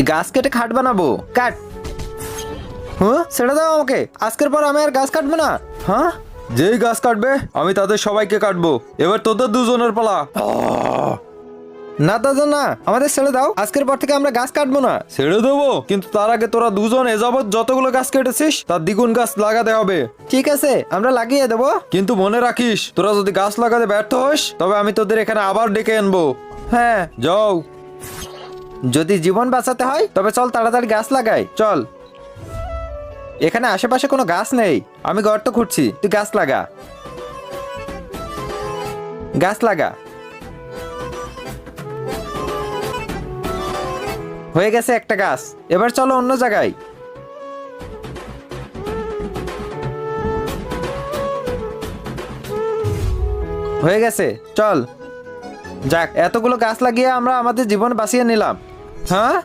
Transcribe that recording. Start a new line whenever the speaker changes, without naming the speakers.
গাছ কেটে খাট বানাবো। কাট। হ্যাঁ, ছেড়ে দাও আমাকে। আজকের পর আমি আর গাছ কাটবো না। হ্যাঁ,
যেই গাছ কাটবে আমি তাদের সবাইকে কাটবো। এবার তোদের দুজনের পালা।
না দাদা না, আমাদের ছেড়ে দাও। আজকের পর থেকে আমরা গাছ কাটবো না।
ছেড়ে দেবো, কিন্তু তার আগে তোরা দুজন এযাবৎ যতগুলো গাছ কেটেছিস তার দ্বিগুণ গাছ লাগাতে হবে।
ঠিক আছে, আমরা লাগিয়ে দেবো।
কিন্তু মনে রাখিস, তোরা যদি গাছ লাগাতে ব্যর্থ হোস তবে আমি তোদের এখানে আবার ডেকে আনবো।
হ্যাঁ,
যাও।
যদি জীবন বাঁচাতে হয় তবে চল তাড়াতাড়ি গাছ লাগাই। চল। এখানে আশেপাশে কোনো গাছ নেই। আমি গর্ত খুঁড়ছি, তুই গাছ লাগা। গাছ লাগা। হয়ে গেছে একটা গাছ। এবার চলো অন্য জায়গায়। হয়ে গেছে, চল। যাক, এতগুলো গাছ লাগিয়ে আমরা আমাদের জীবন বাঁচিয়ে নিলাম। হ্যাঁ,